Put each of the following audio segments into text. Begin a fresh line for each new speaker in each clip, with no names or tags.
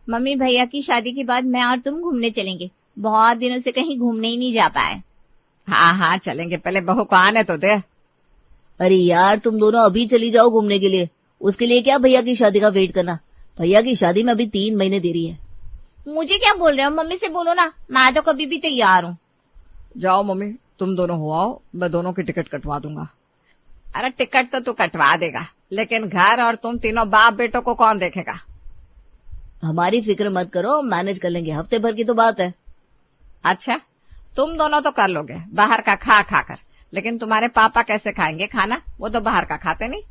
Mummy भैया की शादी के बाद मैं और तुम घूमने चलेंगे। बहुत दिनों से कहीं घूमने ही नहीं जा पाए।
हाँ हाँ चलेंगे, पहले बहू को आने तो दे।
अरे यार तुम दोनों अभी चली जाओ घूमने के लिए, उसके लिए क्या भैया की शादी का वेट करना। भैया की शादी में अभी 3 महीने देरी है।
मुझे क्या बोल रहे हो, मम्मी से बोलो ना, मैं तो कभी भी तैयार हूँ।
जाओ मम्मी, तुम दोनों हो आओ, मैं दोनों की टिकट कटवा दूंगा। अरे टिकट तो तू कटवा देगा, लेकिन घर और तुम तीनों बाप बेटों को कौन देखेगा?
हमारी फिक्र मत करो, मैनेज कर लेंगे, हफ्ते भर की तो बात है।
अच्छा, तुम दोनों तो कर लोगे बाहर का खा खा कर, लेकिन तुम्हारे पापा कैसे खाएंगे खाना? वो तो बाहर का खाते नहीं।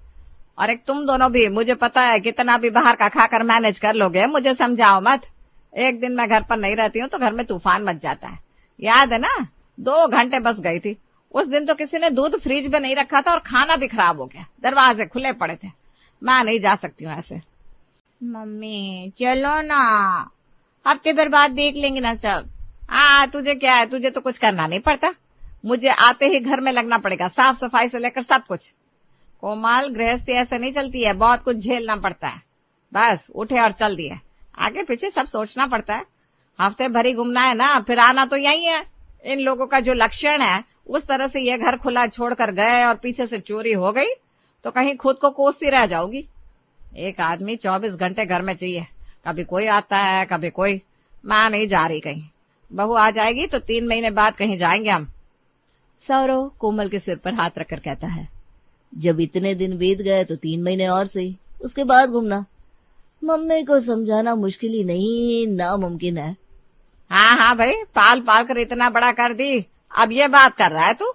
और एक तुम दोनों भी, मुझे पता है कितना भी बाहर का खाकर मैनेज कर लोगे, मुझे समझाओ मत। एक दिन मैं घर पर नहीं रहती हूँ तो घर में तूफान मच जाता है। याद है ना, 2 घंटे बस गई थी, उस दिन तो किसी ने दूध फ्रिज में नहीं रखा था और खाना भी खराब हो गया, दरवाजे खुले पड़े थे। मैं नहीं जा सकती हूँ ऐसे।
मम्मी चलो ना, हफ्ते भर बाद देख लेंगे ना सब।
तुझे क्या है, तुझे तो कुछ करना नहीं पड़ता, मुझे आते ही घर में लगना पड़ेगा, साफ सफाई से लेकर सब कुछ। कोमल, गृहस्थी ऐसे नहीं चलती है, बहुत कुछ झेलना पड़ता है। बस उठे और चल दिए, आगे पीछे सब सोचना पड़ता है। हफ्ते भर ही घूमना है ना, फिर आना तो यही है। इन लोगों का जो लक्षण है, उस तरह से ये घर खुला छोड़कर गए और पीछे से चोरी हो गई तो कहीं खुद को कोसती रह जाओगी। एक आदमी 24 घंटे घर में चाहिए, कभी कोई आता है कभी कोई। माँ नहीं जा रही कहीं, बहू आ जाएगी तो 3 महीने बाद कहीं जाएंगे हम।
सौरव कोमल के सिर पर हाथ रखकर कहता है, जब इतने दिन बीत गए तो 3 महीने और सही, उसके बाद घूमना। मम्मी को समझाना मुश्किल ही नहीं, नामुमकिन है।
हाँ हाँ भाई, पाल पाल कर इतना बड़ा कर दी, अब ये बात कर रहा है तू।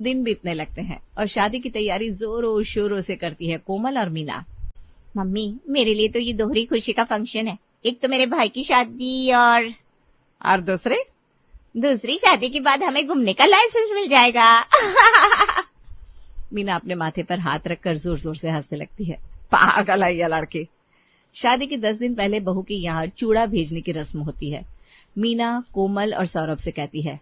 दिन बीतने लगते हैं और शादी की तैयारी जोरों शोरों से करती है कोमल और मीना।
मम्मी मेरे लिए तो ये दोहरी खुशी का फंक्शन है, एक तो मेरे भाई की शादी और दूसरी शादी के बाद हमें घूमने का लाइसेंस मिल जाएगा।
मीना अपने माथे पर हाथ रखकर जोर जोर से हंसने लगती है।
पागल है ये लड़की।
शादी के 10 दिन पहले बहू के यहाँ चूड़ा भेजने की रस्म होती है। मीना कोमल और सौरभ से कहती है,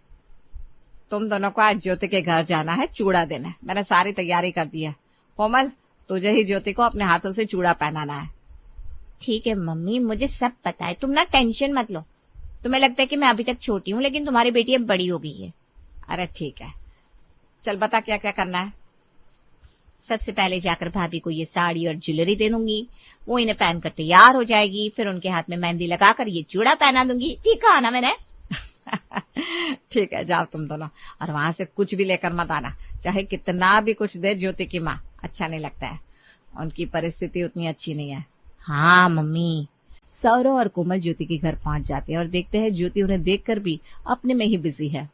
तुम दोनों को आज ज्योति के घर जाना है, चूड़ा देना है, मैंने सारी तैयारी कर दी है। कोमल, तुझे ही ज्योति को अपने हाथों से चूड़ा पहनाना है।
ठीक है मम्मी, मुझे सब पता है, तुम ना टेंशन मत लो। तुम्हें लगता है कि मैं अभी तक छोटी हूँ, लेकिन तुम्हारी बेटी अब बड़ी हो गई है।
अरे ठीक है, चल बता क्या क्या करना है।
सबसे पहले जाकर भाभी को ये साड़ी और ज्वेलरी दे दूंगी, वो इन्हें पहनकर तैयार हो जाएगी, फिर उनके हाथ में मेहंदी लगाकर ये चूड़ा पहना दूंगी। ठीक कहा ना मैंने?
ठीक है, जाओ तुम दोनों, और वहां से कुछ भी लेकर मत आना, चाहे कितना भी कुछ दे ज्योति की माँ, अच्छा नहीं लगता है, उनकी परिस्थिति उतनी अच्छी नहीं है।
हाँ मम्मी।
सौरव और कोमल ज्योति के घर पहुंच जाते हैं और देखते हैं ज्योति उन्हें देखकर भी अपने में ही बिजी है।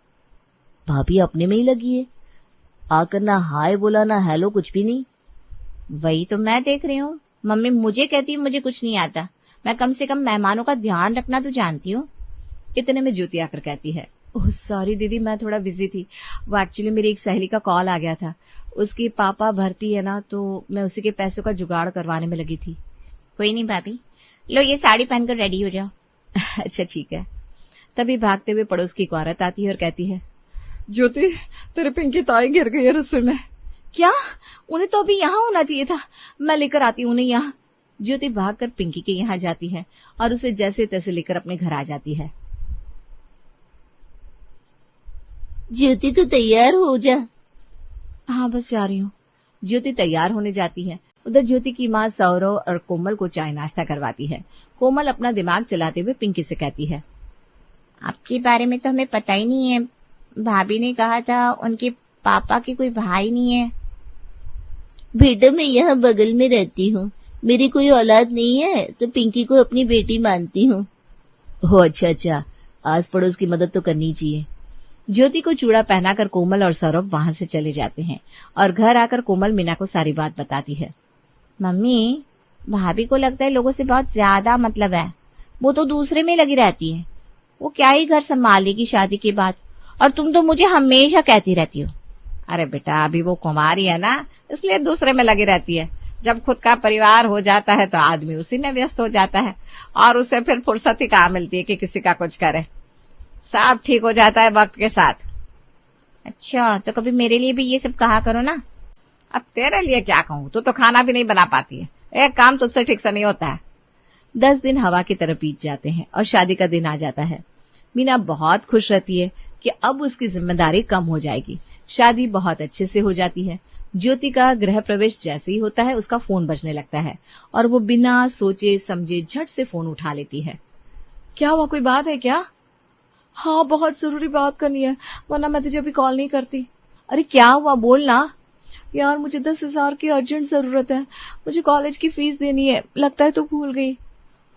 भाभी अपने में ही लगी है, आकर ना हाय बोला ना हेलो, कुछ भी नहीं।
वही तो मैं देख रही हूँ, मम्मी मुझे कहती है मुझे कुछ नहीं आता, मैं कम से कम मेहमानों का ध्यान रखना तो जानती हूँ।
इतने में ज्योति आकर कहती है, ओह सॉरी दीदी, मैं थोड़ा बिजी थी, वो एक्चुअली मेरी एक सहेली का कॉल आ गया था, उसकी पापा भर्ती है ना, तो मैं उसी के पैसों का जुगाड़ करवाने में लगी थी।
कोई नहीं भाभी, लो ये साड़ी पहनकर रेडी हो जाओ।
अच्छा ठीक है। तभी भागते हुए पड़ोस की एक औरत आती है और कहती है,
ज्योति, तेरे पिंकी ताई गिर गई है रसोई में।
क्या? उन्हें तो अभी यहाँ होना चाहिए था, मैं लेकर आती हूँ उन्हें यहाँ। ज्योति भागकर पिंकी के यहाँ जाती है और उसे जैसे तैसे लेकर अपने घर आ जाती है। ज्योति तो तैयार हो जा। हाँ बस जा रही हूँ। ज्योति तैयार होने जाती है। उधर ज्योति की माँ सौरव और कोमल को चाय नाश्ता करवाती है। कोमल अपना दिमाग चलाते हुए पिंकी से कहती है,
आपके बारे में तो हमें पता ही नहीं है, भाभी ने कहा था उनके पापा के कोई भाई नहीं है।
बेटा मैं यहाँ बगल में रहती हूँ, मेरी कोई औलाद नहीं है तो पिंकी को अपनी बेटी मानती हूँ। ओह अच्छा, आस पड़ोस की मदद तो करनी चाहिए। ज्योति को चूड़ा पहनाकर कोमल और सौरभ वहां से चले जाते हैं और घर आकर कोमल मीना को सारी बात बताती है।
मम्मी, भाभी को लगता है लोगों से बहुत ज्यादा मतलब है, वो तो दूसरे में लगी रहती है, वो क्या ही घर संभालेगी शादी के बाद, और तुम तो मुझे हमेशा कहती रहती हो।
अरे बेटा, अभी वो कुमारी है ना, इसलिए दूसरे में लगी रहती है। जब खुद का परिवार हो जाता है तो आदमी उसी में व्यस्त हो जाता है और उसे फिर फुर्सत ही कहाँ मिलती है कि किसी का कुछ करे। सब ठीक हो जाता है वक्त के साथ।
अच्छा, तो कभी मेरे लिए भी ये सब कहा करो ना।
अब तेरे लिए क्या कहूँ, तू तो खाना भी नहीं बना पाती है, एक काम तुझसे ठीक से नहीं होता है। 10 दिन हवा की तरह बीत जाते हैं और शादी का दिन आ जाता है। मीना बहुत खुश रहती है कि अब उसकी जिम्मेदारी कम हो जाएगी। शादी बहुत अच्छे से हो जाती है। ज्योति का गृह प्रवेश जैसे ही होता है उसका फोन बजने लगता है और वो बिना सोचे समझे झट से फोन उठा लेती है। क्या हुआ, कोई बात है क्या? हाँ, बहुत जरूरी बात करनी है, वरना मैं तुझे अभी कॉल नहीं करती। अरे क्या हुआ, बोल ना। यार मुझे 10,000 की अर्जेंट जरूरत है, मुझे कॉलेज की फीस देनी है, लगता है तू भूल गई।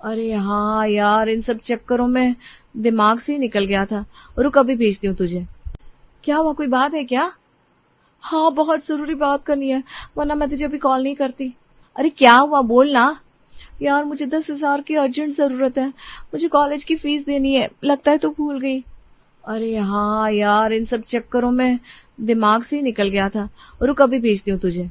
अरे हाँ यार, इन सब चक्करों में दिमाग से ही निकल गया था। रुक अभी भेजती हूँ तुझे। क्या हुआ, कोई बात है क्या? हाँ, बहुत जरूरी बात करनी है, वरना मैं तुझे अभी कॉल नहीं करती। अरे क्या हुआ, बोल ना। यार मुझे 10,000 की अर्जेंट जरूरत है, मुझे कॉलेज की फीस देनी है, लगता है तू भूल गई। अरे हाँ यार, इन सब चक्करों में दिमाग से ही निकल गया था। रुक अभी भेजती हूँ तुझे।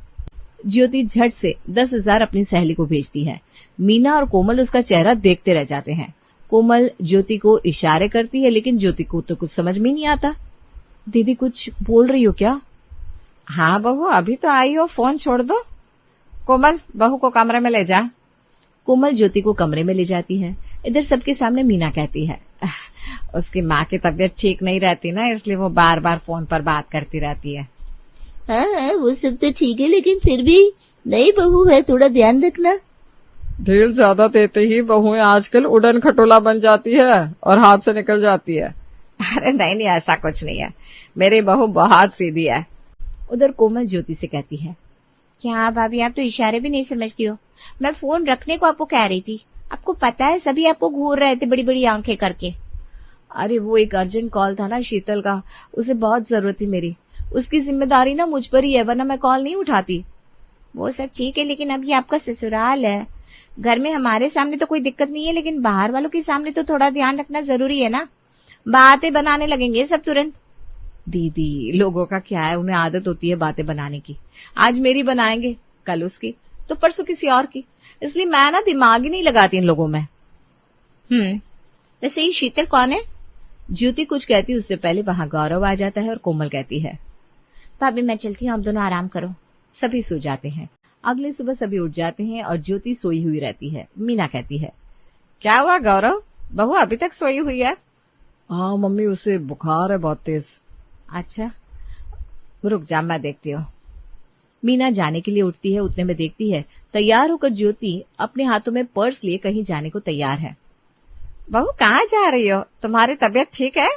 ज्योति झट से 10,000 अपनी सहेली को भेजती है। मीना और कोमल उसका चेहरा देखते रह जाते हैं। कोमल ज्योति को इशारे करती है, लेकिन ज्योति को तो कुछ समझ में नहीं आता। दीदी कुछ बोल रही हो क्या?
हाँ बहू, अभी तो आई हो, फोन छोड़ दो। कोमल, बहू को कमरे में ले जा।
कोमल ज्योति को कमरे में ले जाती है। इधर सबके सामने मीना कहती है,
उसकी माँ की तबीयत ठीक नहीं रहती ना, इसलिए वो बार बार फोन पर बात करती रहती है।
हाँ, वो सब तो ठीक है, लेकिन फिर भी नई बहू है, थोड़ा ध्यान रखना।
ढील ज्यादा देते ही बहुएं आजकल उड़न खटोला बन जाती है और हाथ से निकल जाती है। अरे नहीं नहीं, ऐसा कुछ नहीं है, मेरी बहू बहुत सीधी है।
उधर कोमल ज्योति से कहती है,
क्या भाभी, आप तो इशारे भी नहीं समझती हो। मैं फोन रखने को आपको कह रही थी, आपको पता है सभी आपको घूर रहे थे बड़ी बड़ी आंखें करके।
अरे वो एक अर्जेंट कॉल था ना शीतल का, उसे बहुत जरूरत थी मेरी, उसकी जिम्मेदारी ना मुझ पर ही है, वरना मैं कॉल नहीं उठाती।
वो सब ठीक है, लेकिन अभी आपका ससुराल है। घर में हमारे सामने तो कोई दिक्कत नहीं है, लेकिन बाहर वालों के सामने तो थोड़ा ध्यान रखना जरूरी है ना। बातें बनाने लगेंगे सब तुरंत।
दीदी, लोगों का क्या है, उन्हें आदत होती है बातें बनाने की। आज मेरी बनाएंगे, कल उसकी, तो परसों किसी और की, इसलिए मैं ना दिमाग ही नहीं लगाती इन लोगों में।
वैसे ये शीतल कौन है?
ज्योति कुछ कहती, उससे पहले वहां गौरव आ जाता है और कोमल कहती है,
भाभी मैं चलती हूँ, आप दोनों आराम करो।
सभी सो जाते हैं। अगले सुबह सभी उठ जाते हैं और ज्योति सोई हुई रहती है। मीना कहती है,
क्या हुआ गौरव, बहू अभी तक सोई हुई है?
हाँ मम्मी, उसे बुखार है बहुत तेज।
अच्छा, रुक जा, मैं देखती हूँ।
मीना जाने के लिए उठती है, उतने में देखती है तैयार होकर ज्योति अपने हाथों में पर्स लिए कहीं जाने को तैयार है।
बहू कहाँ जा रही हो, तुम्हारी तबीयत ठीक है?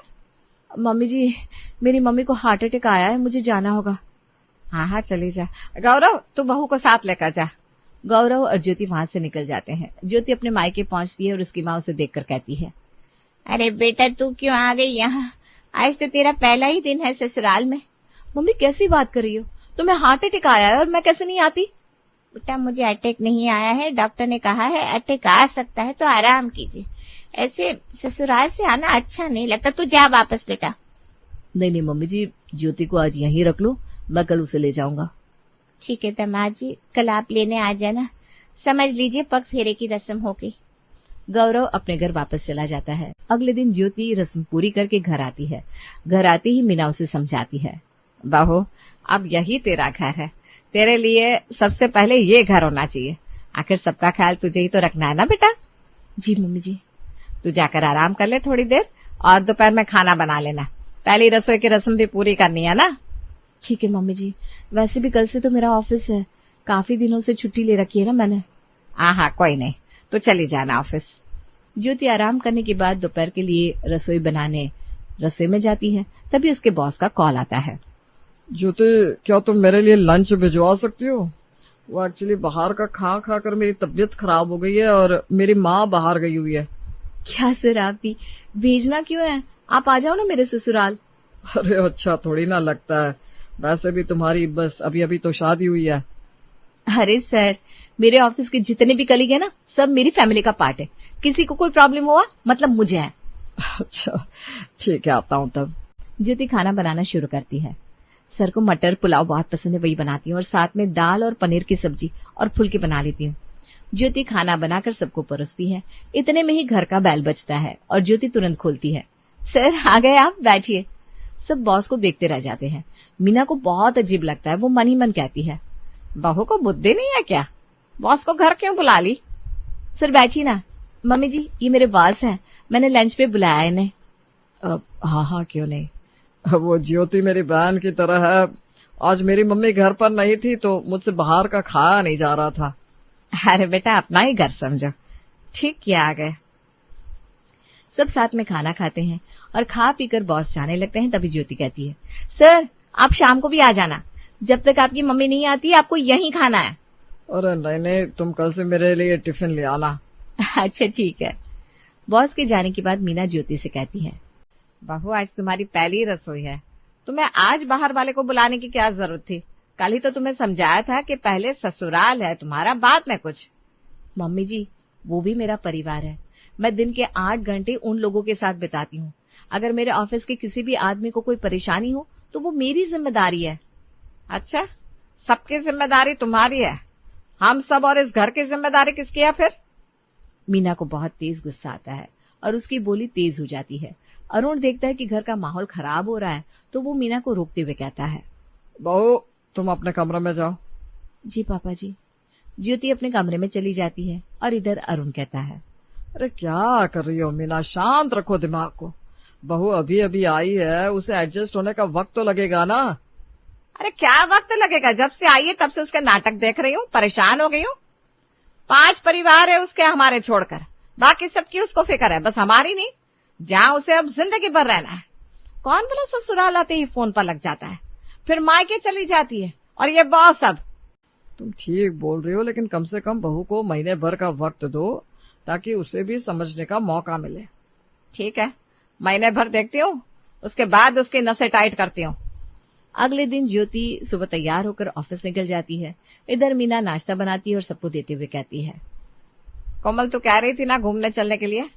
मम्मी जी, मेरी मम्मी को हार्ट अटैक आया है, मुझे जाना होगा।
हाँ हाँ चली जा। गौरव, तू बहू को साथ लेकर जा।
गौरव और ज्योति वहां से निकल जाते हैं। ज्योति अपने मायके पहुंचती है और उसकी माँ उसे देखकर कहती है,
अरे बेटा, तू क्यों आ गई यहाँ? आज तो तेरा पहला ही दिन है ससुराल में।
मम्मी कैसी बात कर रही हो, तुम्हें हार्ट अटैक आया है और मैं कैसे नहीं आती?
बेटा मुझे अटैक नहीं आया है, डॉक्टर ने कहा है अटैक आ सकता है, तो आराम कीजिए। ऐसे ससुराल से आना अच्छा नहीं लगता, तू जा वापस बेटा।
नहीं नहीं मम्मी जी, ज्योति को आज यहीं रख लो, मैं कल उसे ले जाऊंगा।
ठीक है दामाद जी, कल आप लेने आ जाना। समझ लीजिए पग फेरे की रस्म हो गई।
गौरव अपने घर वापस चला जाता है। अगले दिन ज्योति रस्म पूरी करके घर आती है। घर आते ही मीना उसे समझाती है,
बहू अब यही तेरा घर है, तेरे लिए सबसे पहले ये घर होना चाहिए। आखिर सबका ख्याल तुझे ही तो रखना है ना बेटा।
जी मम्मी जी।
तू जाकर आराम कर ले थोड़ी देर, और दोपहर में खाना बना लेना। पहली रसोई की रस्म भी पूरी करनी है ना।
ठीक है मम्मी जी, वैसे भी कल से तो मेरा ऑफिस है, काफी दिनों से छुट्टी ले रखी है ना मैंने।
हाँ कोई नहीं, तो चली जाना ऑफिस।
ज्योति आराम करने के बाद दोपहर के लिए रसोई बनाने रसोई में जाती है। तभी उसके बॉस का कॉल आता है।
ज्योति, क्या तुम मेरे लिए लंच भिजवा सकती हो? वो एक्चुअली बाहर का खा खा कर मेरी तबीयत खराब हो गई है और मेरी माँ बाहर गई हुई है।
क्या सर, आप भी भेजना क्यों है, आप आ जाओ ना मेरे ससुराल।
अरे अच्छा थोड़ी ना लगता है, वैसे भी तुम्हारी बस अभी अभी तो शादी हुई है।
अरे सर, मेरे ऑफिस के जितने भी कलीग है ना, सब मेरी फैमिली का पार्ट है। किसी को कोई प्रॉब्लम हुआ मतलब मुझे है।
अच्छा ठीक है, आता हूँ तब।
ज्योति खाना बनाना शुरू करती है। सर को मटर पुलाव बहुत पसंद है, वही बनाती हूँ, और साथ में दाल और पनीर की सब्जी और फुल्की बना लेती हूँ। ज्योति खाना बनाकर सबको परोसती है। इतने में ही घर का बैल बजता है और ज्योति तुरंत खोलती है। सर आ गए आप, बैठिए। सब बॉस को देखते रह जाते हैं। मीना को बहुत अजीब लगता है, वो मन ही मन कहती है,
बहू को बुद्धि नहीं है क्या, बॉस को घर क्यों बुला ली?
सर बैठिए ना,
मम्मी जी, ये मेरे बॉस हैं, मैंने लंच पे बुलाया है इन्हें।
हाँ हाँ, क्यों नहीं। वो ज्योति मेरी बहन की तरह है। आज मेरी मम्मी घर पर नहीं थी तो मुझसे बाहर का खाया नहीं जा रहा था।
अरे बेटा, अपना ही घर समझो। ठीक किया आ गए।
सब साथ में खाना खाते हैं और खा पीकर बॉस जाने लगते हैं। तभी ज्योति कहती है, सर आप शाम को भी आ जाना, जब तक आपकी मम्मी नहीं आती आपको यहीं खाना है।
अरे नहीं नहीं, तुम कल से मेरे लिए टिफिन ले आना।
अच्छा ठीक है। बॉस के जाने के बाद मीना ज्योति से कहती है,
बहू आज तुम्हारी पहली रसोई है, तुम्हें आज बाहर वाले को बुलाने की क्या जरूरत थी? कल ही तो तुम्हें समझाया था कि पहले ससुराल है तुम्हारा, बाद में कुछ।
मम्मी जी, वो भी मेरा परिवार है। मैं दिन के 8 घंटे उन लोगों के साथ बिताती हूँ। अगर मेरे ऑफिस के किसी भी आदमी को कोई परेशानी हो तो वो मेरी जिम्मेदारी है।
अच्छा, सबकी जिम्मेदारी तुम्हारी है, हम सब और इस घर की जिम्मेदारी किसकी है फिर?
मीना को बहुत तेज गुस्सा आता है और उसकी बोली तेज हो जाती है। अरुण देखता है कि घर का माहौल खराब हो रहा है तो वो मीना को रोकते हुए कहता है,
बहू तुम अपने कमरे में जाओ।
जी पापा जी। ज्योति अपने कमरे में चली जाती है और इधर अरुण कहता है,
अरे क्या कर रही हो मीना, शांत रखो दिमाग को। बहू अभी अभी आई है, उसे एडजस्ट होने का वक्त तो लगेगा ना।
अरे क्या वक्त लगेगा, जब से आई है तब से उसके नाटक देख रही हूँ, परेशान हो गई हूँ। 5 परिवार है उसके हमारे छोड़कर, बाकी सबकी उसको फिक्र है, बस हमारी नहीं। जहाँ उसे अब जिंदगी भर रहना है। कौन भला ससुराल आते ही फोन पर लग जाता है, फिर मायके चली जाती है, और ये बॉस अब।
तुम ठीक बोल रही हो, लेकिन कम से कम बहू को महीने भर का वक्त दो ताकि उसे भी समझने का मौका मिले।
ठीक है, महीने भर देखती हूँ, उसके बाद उसकी नसें टाइट करती हूँ।
अगले दिन ज्योति सुबह तैयार होकर ऑफिस निकल जाती है। इधर मीना नाश्ता बनाती है और सबको देते हुए कहती है,
कोमल तू कह रही थी ना घूमने चलने के लिए,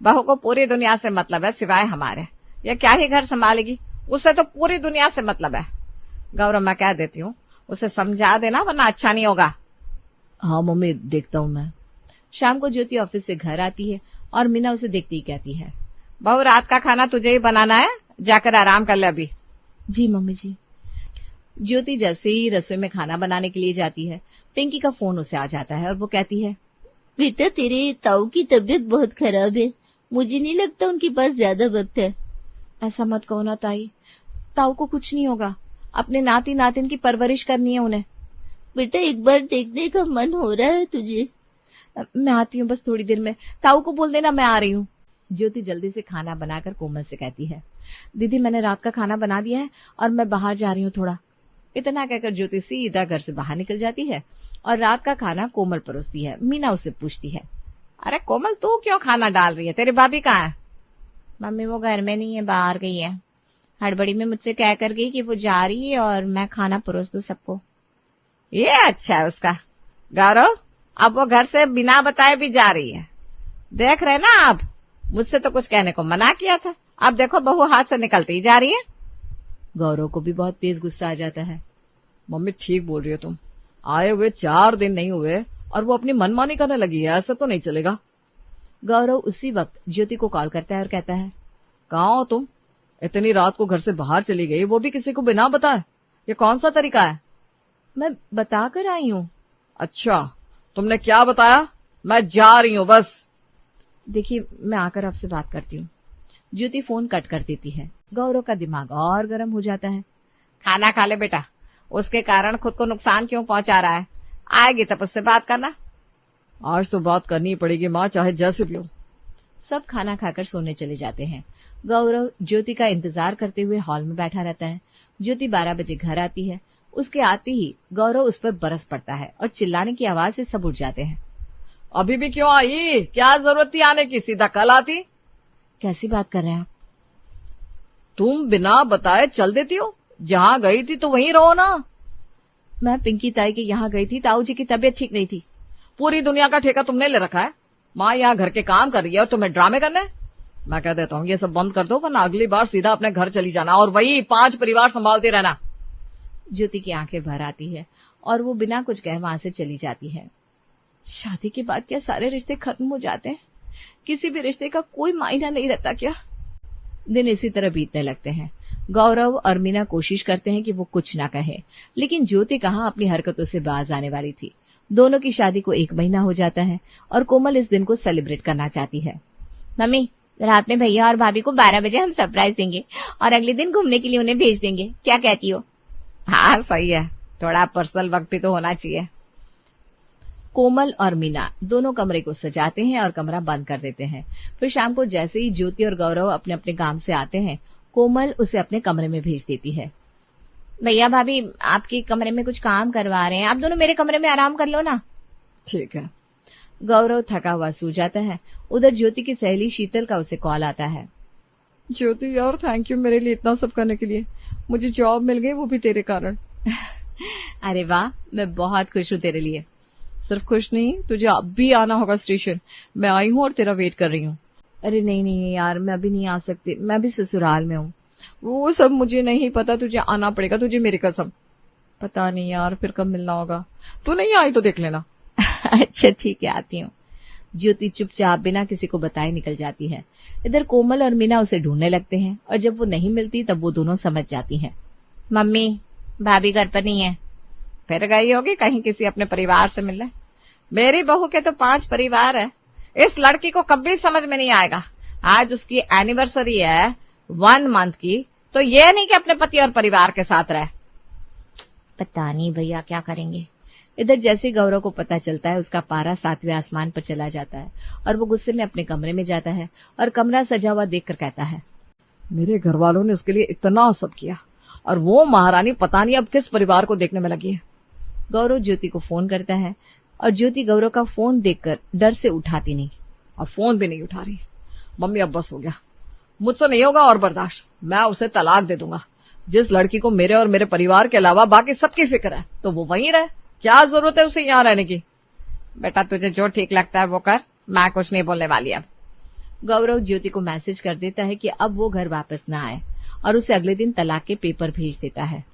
बहू को पूरी दुनिया से मतलब है सिवाय हमारे। ये क्या ही घर संभालेगी, उसे तो पूरी दुनिया से मतलब है। गौरव मैं कह देती हूँ, उसे समझा देना वरना अच्छा नहीं होगा।
हाँ मम्मी, देखता हूँ मैं। शाम को ज्योति ऑफिस से घर आती है और मीना उसे देखते ही कहती है,
बहू रात का खाना तुझे ही बनाना है, जाकर आराम कर ले अभी।
जी मम्मी जी। ज्योति जैसे ही रसोई में खाना बनाने के लिए जाती है, पिंकी का फोन उसे आ जाता है और वो कहती है,
बेटा तेरे ताऊ की तबीयत बहुत खराब है, मुझे नहीं लगता उनके पास ज्यादा वक्त है।
ऐसा मत कहो ना ताई, ताऊ को कुछ नहीं होगा, अपने नाती नातिन की परवरिश करनी है उन्हें।
बेटा एक बार देखने का मन हो रहा है तुझे?
मैं आती हूँ बस थोड़ी देर में, ताऊ को बोल देना मैं आ रही हूँ। ज्योति जल्दी से खाना बनाकर कोमल से कहती है, दीदी मैंने रात का खाना बना दिया है और मैं बाहर जा रही हूँ थोड़ा। इतना कहकर ज्योति सीधा घर से बाहर निकल जाती है और रात का खाना कोमल परोसती है। मीना उससे पूछती है,
अरे कोमल तू क्यों खाना डाल रही है, तेरी भाभी कहाँ है?
मम्मी वो घर में नहीं है, बाहर गई है। हड़बड़ी में मुझसे कह कर गई कि वो जा रही है और मैं खाना परोस दूं सबको।
ये अच्छा है उसका। गौरव अब वो घर से बिना बताए भी जा रही है, देख रहे ना आप, मुझसे तो कुछ कहने को मना किया था, अब देखो बहू हाथ से निकलती ही जा रही है।
गौरव को भी बहुत तेज गुस्सा आ जाता है।
मम्मी ठीक बोल रही हो तुम, आए हुए 4 दिन नहीं हुए और वो अपनी मनमानी करने लगी है, ऐसा तो नहीं चलेगा।
गौरव उसी वक्त ज्योति को कॉल करता है और कहता है,
कहाँ हो तुम? इतनी रात को घर से बाहर चली गई, वो भी किसी को बिना बताए, ये कौन सा तरीका है?
मैं बता कर आई हूँ।
अच्छा, तुमने क्या बताया? मैं जा रही हूँ बस।
देखिए मैं आकर आपसे बात करती हूँ। ज्योति फोन कट कर देती है। गौरव का दिमाग और गर्म हो जाता है।
खाना खा ले बेटा, उसके कारण खुद को नुकसान क्यों पहुंचा रहा है, आएगी तब उससे बात करना।
आज तो बात करनी ही पड़ेगी माँ, चाहे जैसे भी हो।
सब खाना खाकर सोने चले जाते हैं। गौरव ज्योति का इंतजार करते हुए हॉल में बैठा रहता है। ज्योति 12 बजे घर आती है। उसके आते ही गौरव उस पर बरस पड़ता है और चिल्लाने की आवाज से सब उठ जाते हैं।
अभी भी क्यों आई? क्या जरूरत थी आने की, सीधा कल आती।
कैसी बात कर रहे हैं आप?
तुम बिना बताए चल देती हो, जहाँ गई थी तो वहीं रहो ना।
मैं पिंकी ताई के यहाँ गई थी, ताऊ जी की तबीयत ठीक नहीं थी।
पूरी दुनिया का ठेका तुमने ले रखा है। माँ यहाँ घर के काम कर रही है और तुम्हें ड्रामे करने। मैं कह देता हूँ ये सब बंद कर दो, वरना अगली बार सीधा अपने घर चली जाना और वही 5 परिवार संभालते रहना।
ज्योति की आंखें भर आती है और वो बिना कुछ कहे वहां से चली जाती है। शादी के बाद क्या सारे रिश्ते खत्म हो जाते हैं? किसी भी रिश्ते का कोई मायना नहीं रहता क्या? दिन इसी तरह बीतने लगते हैं। गौरव और मीना कोशिश करते हैं कि वो कुछ ना कहे, लेकिन ज्योति कहाँ अपनी हरकतों से बाज आने वाली थी। दोनों की शादी को 1 महीना हो जाता है और कोमल इस दिन को सेलिब्रेट करना चाहती है। मम्मी, रात में भैया और भाभी को 12 बजे हम सरप्राइज देंगे और अगले दिन घूमने के लिए उन्हें भेज देंगे, क्या कहती हो?
हाँ सही है, थोड़ा पर्सनल वक्त भी तो होना चाहिए।
कोमल और मीना दोनों कमरे को सजाते हैं और कमरा बंद कर देते हैं। फिर शाम को जैसे ही ज्योति और गौरव अपने अपने काम से आते हैं, कोमल उसे अपने कमरे में भेज देती है। भैया भाभी आपके कमरे में कुछ काम करवा रहे हैं, आप दोनों मेरे कमरे में आराम कर लो ना।
ठीक है।
गौरव थका हुआ सो जाता है। उधर ज्योति की सहेली शीतल का उसे कॉल आता है।
ज्योति यार, थैंक यू मेरे लिए इतना सब करने के लिए। मुझे जॉब मिल गई, वो भी तेरे कारण।
अरे वाह, मैं बहुत खुश हूँ तेरे लिए।
सिर्फ खुश नहीं, तुझे अब भी आना होगा स्टेशन। मैं आई हूँ और तेरा वेट कर रही हूँ।
अरे नहीं यार, मैं अभी नहीं आ सकती, मैं भी ससुराल में हूँ।
वो सब मुझे नहीं पता, तुझे आना पड़ेगा, तुझे मेरी कसम। पता नहीं यार फिर कब मिलना होगा। तू नहीं आई तो देख लेना।
अच्छा ठीक है, आती हूँ। ज्योति चुपचाप बिना किसी को बताए निकल जाती है। इधर कोमल और मीना उसे ढूंढने लगते हैं और जब वो नहीं मिलती तब वो दोनों समझ जाती हैं।
मम्मी, भाभी घर पर नहीं है, फिर गई होगी कहीं किसी अपने परिवार से मिलने। मेरी बहू के तो 5 परिवार है, इस लड़की को कभी समझ में नहीं आएगा। आज उसकी एनिवर्सरी है 1 मंथ की, तो ये नहीं कि अपने पति और परिवार के साथ रहे।
पता नहीं भैया क्या करेंगे। इधर जैसे गौरव को पता चलता है, उसका पारा 7वें आसमान पर चला जाता है और वो गुस्से में अपने कमरे में जाता है और कमरा सजा हुआ देखकर कहता है,
मेरे घर वालों ने उसके लिए इतना सब किया और वो महारानी पता नहीं अब किस परिवार को देखने में लगी है।
गौरव ज्योति को फोन करता है और ज्योति गौरव का फोन देखकर डर से उठाती नहीं
और फोन भी नहीं उठा रही। मम्मी अब बस हो गया, मुझसे नहीं होगा और बर्दाश्त। मैं उसे तलाक दे दूंगा। जिस लड़की को मेरे और मेरे परिवार के अलावा बाकी सबकी फिक्र है, तो वो वहीं रहे। क्या जरूरत है उसे यहाँ रहने की?
बेटा तुझे जो ठीक लगता है वो कर, मैं कुछ नहीं बोलने वाली अब।
गौरव ज्योति को मैसेज कर देता है कि अब वो घर वापस ना आए और उसे अगले दिन तलाक के पेपर भेज देता है।